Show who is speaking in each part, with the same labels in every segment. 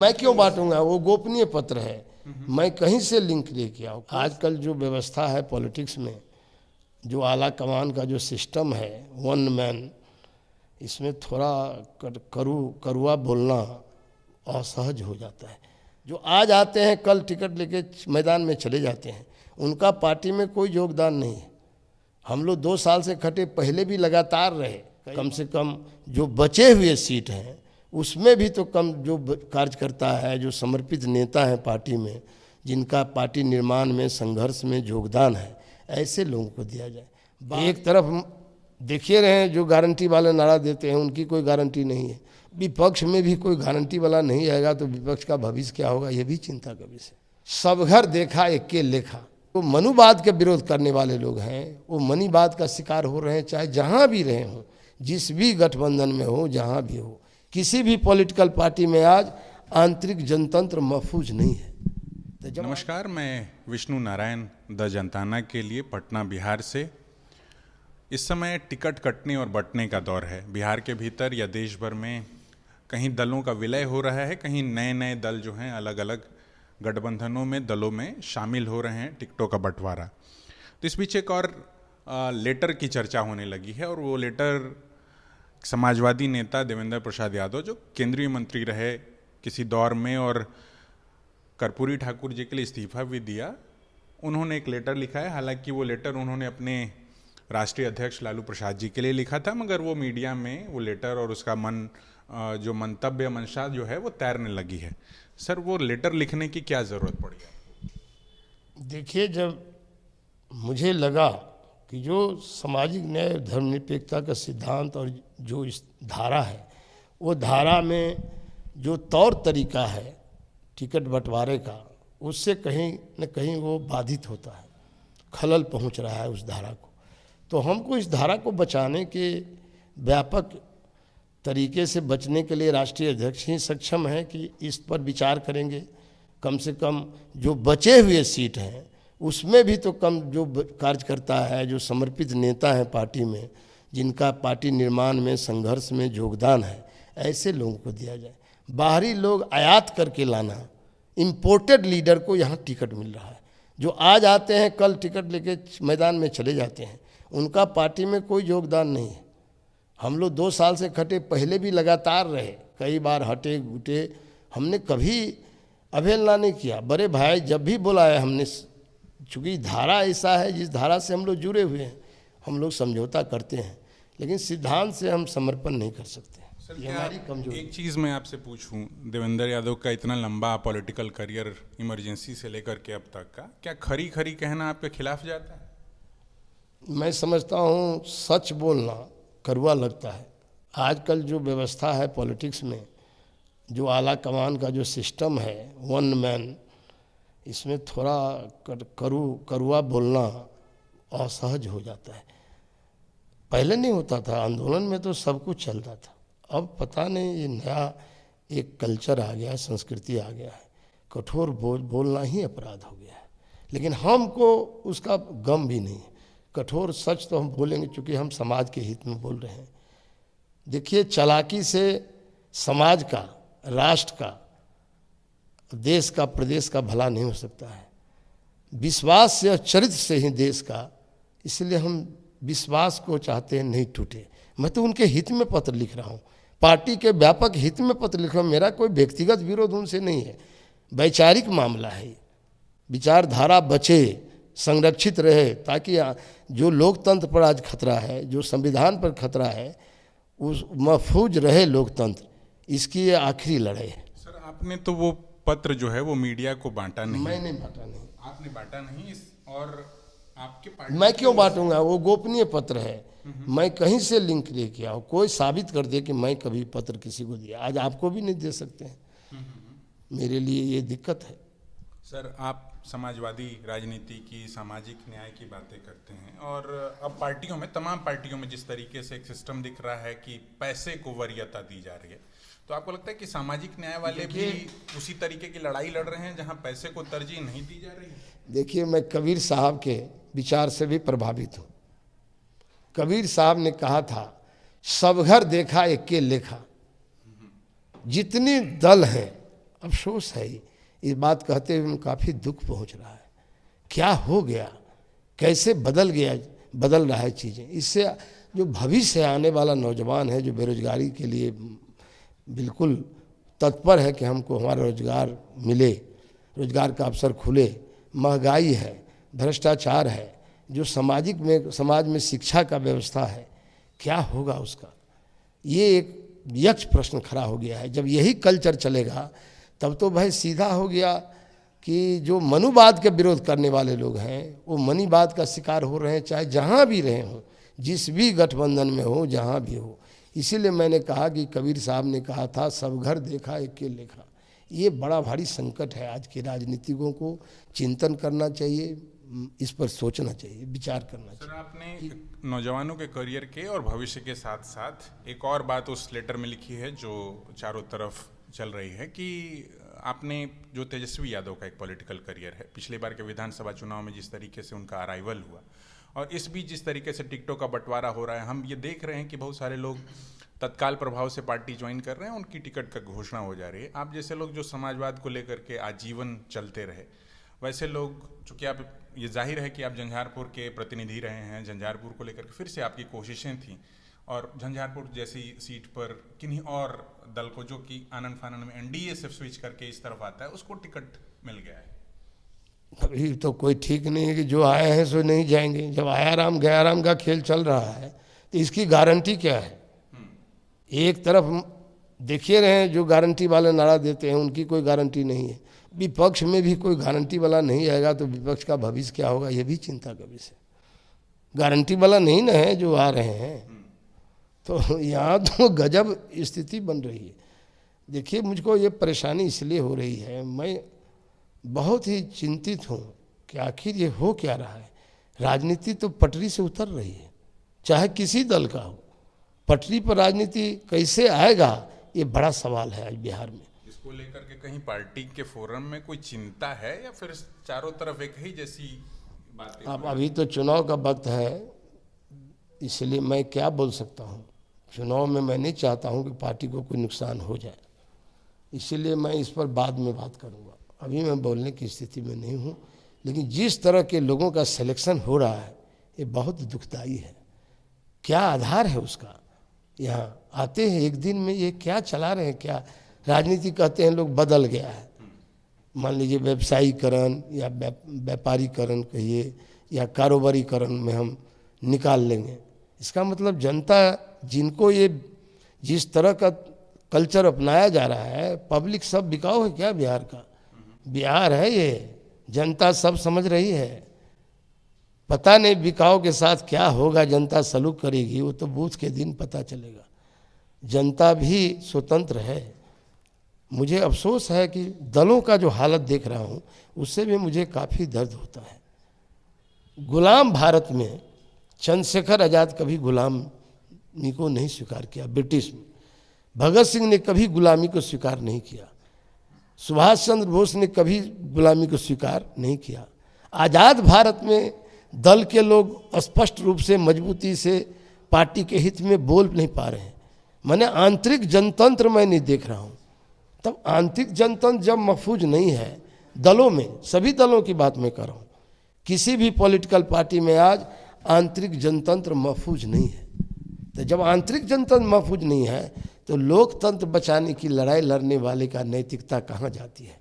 Speaker 1: मैं क्यों बांटूंगा? वो गोपनीय पत्र है, मैं कहीं से लिंक लेके आऊँ। आजकल जो व्यवस्था है पॉलिटिक्स में, जो आला कमान का जो सिस्टम है, वन मैन, इसमें थोड़ा करुआ बोलना असहज हो जाता है। जो आज आते हैं कल टिकट लेके मैदान में चले जाते हैं, उनका पार्टी में कोई योगदान नहीं है। हम लोग 2 साल से खटे, पहले भी लगातार रहे। कम से कम जो बचे हुए सीट हैं उसमें भी तो कम जो कार्यकर्ता है, जो समर्पित नेता हैं पार्टी में, जिनका पार्टी निर्माण में, संघर्ष में योगदान है, ऐसे लोगों को दिया जाए। एक तरफ देखिए रहे हैं जो गारंटी वाले नारा देते हैं, उनकी कोई गारंटी नहीं है। विपक्ष में भी कोई गारंटी वाला नहीं आएगा तो विपक्ष का भविष्य क्या होगा, ये भी चिंता का विषय। सब घर देखा एके लेखा। वो मनुवाद के विरोध करने वाले लोग हैं, वो मनीवाद का शिकार हो रहे हैं, चाहे जहाँ भी रहे हों, जिस भी गठबंधन में हो, जहाँ भी हो। किसी भी पॉलिटिकल पार्टी में आज आंतरिक जनतंत्र महफूज नहीं है।
Speaker 2: नमस्कार, मैं विष्णु नारायण द जनताना के लिए पटना बिहार से। इस समय टिकट कटने और बंटने का दौर है। बिहार के भीतर या देश भर में कहीं दलों का विलय हो रहा है, कहीं नए नए दल जो हैं अलग अलग गठबंधनों में, दलों में शामिल हो रहे हैं, टिकटों का बंटवारा। तो इस बीच एक और लेटर की चर्चा होने लगी है, और वो लेटर समाजवादी नेता देवेंद्र प्रसाद यादव, जो केंद्रीय मंत्री रहे किसी दौर में और कर्पूरी ठाकुर जी के लिए इस्तीफा भी दिया, उन्होंने एक लेटर लिखा है। हालांकि वो लेटर उन्होंने अपने राष्ट्रीय अध्यक्ष लालू प्रसाद जी के लिए लिखा था, मगर वो मीडिया में वो लेटर और उसका जो मंतव्य, मंशा जो है वो तैरने लगी है। सर, वो लेटर लिखने की क्या ज़रूरत पड़ी आपको?
Speaker 1: देखिए, जब मुझे लगा कि जो सामाजिक न्याय, धर्मनिरपेक्षता का सिद्धांत और जो इस धारा है, वो धारा में जो तौर तरीका है टिकट बंटवारे का, उससे कहीं न कहीं वो बाधित होता है, खलल पहुंच रहा है उस धारा को। तो हमको इस धारा को बचाने के व्यापक तरीके से बचने के लिए राष्ट्रीय अध्यक्ष ही सक्षम है कि इस पर विचार करेंगे। कम से कम जो बचे हुए सीट हैं उसमें भी तो कम जो कार्यकर्ता है, जो समर्पित नेता हैं पार्टी में, जिनका पार्टी निर्माण में, संघर्ष में योगदान है, ऐसे लोगों को दिया जाए। बाहरी लोग आयात करके लाना, इम्पोर्टेड लीडर को यहाँ टिकट मिल रहा है। जो आज आते हैं कल टिकट लेके मैदान में चले जाते हैं, उनका पार्टी में कोई योगदान नहीं है। हम लोग 2 साल से खटे, पहले भी लगातार रहे, कई बार हटे गुटे, हमने कभी अवहेलना नहीं किया। बड़े भाई जब भी बुलाया हमने, चूँकि धारा ऐसा है जिस धारा से हम लोग जुड़े हुए हैं, हम लोग समझौता करते हैं, लेकिन सिद्धांत से हम समर्पण नहीं कर सकते। ये हमारी कमजोरी।
Speaker 2: एक चीज़ मैं आपसे पूछूं, देवेंद्र यादव का इतना लंबा पॉलिटिकल करियर, इमरजेंसी से लेकर के अब तक का, क्या खरी खरी कहना आपके खिलाफ जाता है?
Speaker 1: मैं समझता हूँ सच बोलना कड़वा लगता है। आजकल जो व्यवस्था है पॉलिटिक्स में, जो आला कमान का जो सिस्टम है, वन मैन, इसमें थोड़ा करुआ बोलना असहज हो जाता है। पहले नहीं होता था, आंदोलन में तो सब कुछ चलता था। अब पता नहीं ये नया एक कल्चर आ गया है, संस्कृति आ गया है, कठोर बोलना ही अपराध हो गया है। लेकिन हमको उसका गम भी नहीं है। कठोर सच तो हम बोलेंगे, चूँकि हम समाज के हित में बोल रहे हैं। देखिए, चालाकी से समाज का, राष्ट्र का, देश का, प्रदेश का भला नहीं हो सकता है। विश्वास से और चरित्र से ही देश का, इसलिए हम विश्वास को चाहते हैं नहीं टूटे। मैं तो उनके हित में पत्र लिख रहा हूँ, पार्टी के व्यापक हित में पत्र लिख रहा हूँ। मेरा कोई व्यक्तिगत विरोध उनसे नहीं है, वैचारिक मामला है। विचारधारा बचे, संरक्षित रहे, ताकि जो लोकतंत्र पर आज खतरा है, जो संविधान पर खतरा है, उस महफूज रहे लोकतंत्र। इसकी ये आखिरी लड़ाई है।
Speaker 2: सर, आपने तो वो पत्र जो है वो मीडिया को बांटा नहीं।
Speaker 1: मैंने बांटा नहीं।
Speaker 2: आपने बांटा नहीं, और आपके पार्टी
Speaker 1: मैं क्यों बांटूंगा? वो गोपनीय पत्र है, मैं कहीं से लिंक लेके आऊँ। कोई साबित कर दे कि मैं कभी पत्र किसी को दिया, आज आपको भी नहीं दे सकते हैं। मेरे लिए ये दिक्कत है।
Speaker 2: सर, आप समाजवादी राजनीति की, सामाजिक न्याय की बातें करते हैं, और अब पार्टियों में, तमाम पार्टियों में जिस तरीके से एक सिस्टम दिख रहा है कि पैसे को वरीयता दी जा रही है, तो आपको लगता है कि सामाजिक न्याय वाले भी उसी तरीके की लड़ाई लड़ रहे हैं जहां पैसे को तरजीह नहीं दी जा रही है?
Speaker 1: देखिए, मैं कबीर साहब के विचार से भी प्रभावित हूँ। कबीर साहब ने कहा था, सब घर देखा एके लेखा। जितनी दल हैं अफसोस है। इस बात कहते हुए काफ़ी दुख पहुंच रहा है। क्या हो गया, कैसे बदल रहा है चीज़ें। इससे जो भविष्य आने वाला नौजवान है, जो बेरोजगारी के लिए बिल्कुल तत्पर है कि हमको हमारा रोजगार मिले, रोजगार का अवसर खुले, महंगाई है, भ्रष्टाचार है, जो समाज में शिक्षा का व्यवस्था है, क्या होगा उसका। ये एक यक्ष प्रश्न खड़ा हो गया है। जब यही कल्चर चलेगा तब तो भाई सीधा हो गया कि जो मनुवाद के विरोध करने वाले लोग हैं वो मनीवाद का शिकार हो रहे हैं, चाहे जहाँ भी रहे हों, जिस भी गठबंधन में हो, जहाँ भी हो। इसीलिए मैंने कहा कि कबीर साहब ने कहा था, सब घर देखा एक के लेखा। ये बड़ा भारी संकट है। आज के राजनीतिकों को चिंतन करना चाहिए, इस पर सोचना चाहिए, विचार करना चाहिए।
Speaker 2: सर, आपने नौजवानों के करियर के और भविष्य के साथ साथ एक और बात उस लेटर में लिखी है जो चारों तरफ चल रही है कि आपने जो तेजस्वी यादव का एक पॉलिटिकल करियर है, पिछले बार के विधानसभा चुनाव में जिस तरीके से उनका अराइवल हुआ और इस बीच जिस तरीके से टिकटों का बंटवारा हो रहा है, हम ये देख रहे हैं कि बहुत सारे लोग तत्काल प्रभाव से पार्टी ज्वाइन कर रहे हैं, उनकी टिकट का घोषणा हो जा रही है। आप जैसे लोग जो समाजवाद को लेकर के आजीवन चलते रहे, वैसे लोग, चूँकि आप, ये जाहिर है कि आप झंझारपुर के प्रतिनिधि रहे हैं, झंझारपुर को लेकर के फिर से आपकी कोशिशें थी और झंझारपुर जैसी सीट पर किन्हीं और दल को, जो कि आनंद फानंद में एनडीए से स्विच करके इस तरफ आता है, उसको टिकट मिल गया है।
Speaker 1: अभी तो कोई ठीक नहीं है कि जो आए हैं सो नहीं जाएंगे। जब आया राम गया राम का खेल चल रहा है तो इसकी गारंटी क्या है। एक तरफ देखिए रहे हैं जो गारंटी वाले नारा देते हैं, उनकी कोई गारंटी नहीं है। विपक्ष में भी कोई गारंटी वाला नहीं आएगा तो विपक्ष का भविष्य क्या होगा, ये भी चिंता का विषय। गारंटी वाला नहीं ना है जो आ रहे हैं, तो यहाँ तो गजब स्थिति बन रही है। देखिए, मुझको ये परेशानी इसलिए हो रही है, मैं बहुत ही चिंतित हूँ कि आखिर ये हो क्या रहा है। राजनीति तो पटरी से उतर रही है, चाहे किसी दल का हो। पटरी पर राजनीति कैसे आएगा, ये बड़ा सवाल है आज बिहार में।
Speaker 2: इसको लेकर के कहीं पार्टी के फोरम में कोई चिंता है या फिर चारों तरफ एक ही जैसी बातें?
Speaker 1: अब अभी तो चुनाव का वक्त है, इसलिए मैं क्या बोल सकता हूँ। चुनाव में मैं नहीं चाहता हूँ कि पार्टी को कोई नुकसान हो जाए, इसीलिए मैं इस पर बाद में बात करूँगा। अभी मैं बोलने की स्थिति में नहीं हूँ। लेकिन जिस तरह के लोगों का सिलेक्शन हो रहा है ये बहुत दुखदाई है। क्या आधार है उसका। यहाँ आते हैं एक दिन में ये क्या चला रहे हैं, क्या राजनीति कहते हैं लोग बदल गया है। मान लीजिए व्यवसायीकरण या व्यापारीकरण कहिए या कारोबारीकरण में हम निकाल लेंगे। इसका मतलब जनता जिनको ये जिस तरह का कल्चर अपनाया जा रहा है, पब्लिक सब बिकाऊ है क्या बिहार का। बिहार है ये, जनता सब समझ रही है। पता नहीं बिकाऊ के साथ क्या होगा, जनता सलूक करेगी, वो तो बूथ के दिन पता चलेगा। जनता भी स्वतंत्र है। मुझे अफसोस है कि दलों का जो हालत देख रहा हूँ उससे भी मुझे काफ़ी दर्द होता है। गुलाम भारत में चंद्रशेखर आज़ाद कभी गुलामी को नहीं स्वीकार किया। ब्रिटिश में भगत सिंह ने कभी गुलामी को स्वीकार नहीं किया। सुभाष चंद्र बोस ने कभी गुलामी को स्वीकार नहीं किया। आज़ाद भारत में दल के लोग स्पष्ट रूप से मजबूती से पार्टी के हित में बोल नहीं पा रहे हैं। मैंने आंतरिक जनतंत्र मैं नहीं देख रहा हूँ। तब आंतरिक जनतंत्र जब महफूज नहीं है दलों में, सभी दलों की बात मैं कर रहा हूँ, किसी भी पॉलिटिकल पार्टी में आज आंतरिक जनतंत्र महफूज नहीं है। तो जब आंतरिक जनतंत्र महफूज नहीं है तो लोकतंत्र बचाने की लड़ाई लड़ने वाले का नैतिकता कहाँ जाती है।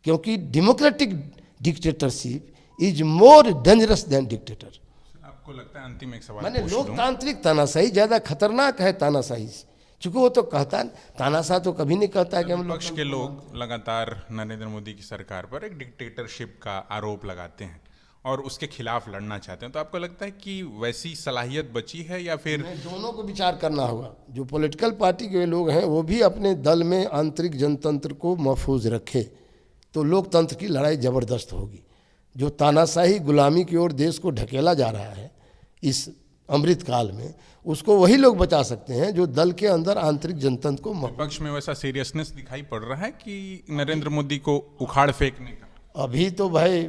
Speaker 1: क्योंकि democratic dictatorship is more dangerous than dictator.
Speaker 2: आपको लगता है, अंतिम एक सवाल
Speaker 1: मैंने
Speaker 2: पूछ लूं।
Speaker 1: लोकतांत्रिक तानाशाही ज़्यादा खतरनाक है तानाशाही से, चूँकि वो तो कहता, तानाशाह तो कभी नहीं कहता है कि हम
Speaker 2: विपक्ष के लोग लगातार नरेंद्र मोदी की सरकार पर एक डिक्टेटरशिप का आरोप लगाते हैं और उसके खिलाफ लड़ना चाहते हैं, तो आपको लगता है कि वैसी सलाहियत बची है या फिर?
Speaker 1: दोनों को विचार करना होगा। जो पॉलिटिकल पार्टी के लोग हैं वो भी अपने दल में आंतरिक जनतंत्र को महफूज रखे तो लोकतंत्र की लड़ाई ज़बरदस्त होगी। जो तानाशाही गुलामी की ओर देश को ढकेला जा रहा है इस अमृत काल में, उसको वही लोग बचा सकते हैं जो दल के अंदर आंतरिक जनतंत्र को।
Speaker 2: विपक्ष में वैसा सीरियसनेस दिखाई पड़ रहा है कि नरेंद्र मोदी को उखाड़ फेंकने का?
Speaker 1: अभी तो भाई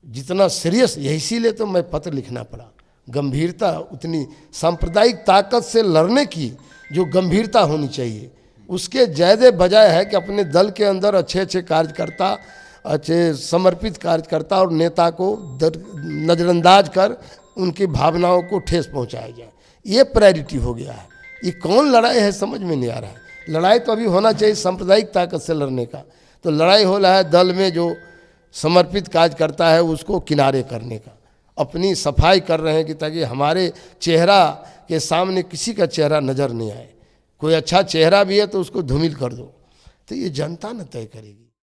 Speaker 1: जितना सीरियस, इसीलिए तो मैं पत्र लिखना पड़ा। गंभीरता, उतनी सांप्रदायिक ताकत से लड़ने की जो गंभीरता होनी चाहिए उसके ज़्यादा बजाय है कि अपने दल के अंदर अच्छे अच्छे कार्यकर्ता, अच्छे समर्पित कार्यकर्ता और नेता को नज़रअंदाज कर उनकी भावनाओं को ठेस पहुंचाया जाए। ये प्रायोरिटी हो गया है। ये कौन लड़ाई है समझ में नहीं आ रहा है। लड़ाई तो अभी होना चाहिए सांप्रदायिक ताकत से लड़ने का, तो लड़ाई हो रहा है दल में जो समर्पित कार्यकर्ता है उसको किनारे करने का। अपनी सफाई कर रहे हैं कि ताकि हमारे चेहरा के सामने किसी का चेहरा नज़र नहीं आए। कोई अच्छा चेहरा भी है तो उसको धूमिल कर दो। तो ये जनता न तय करेगी।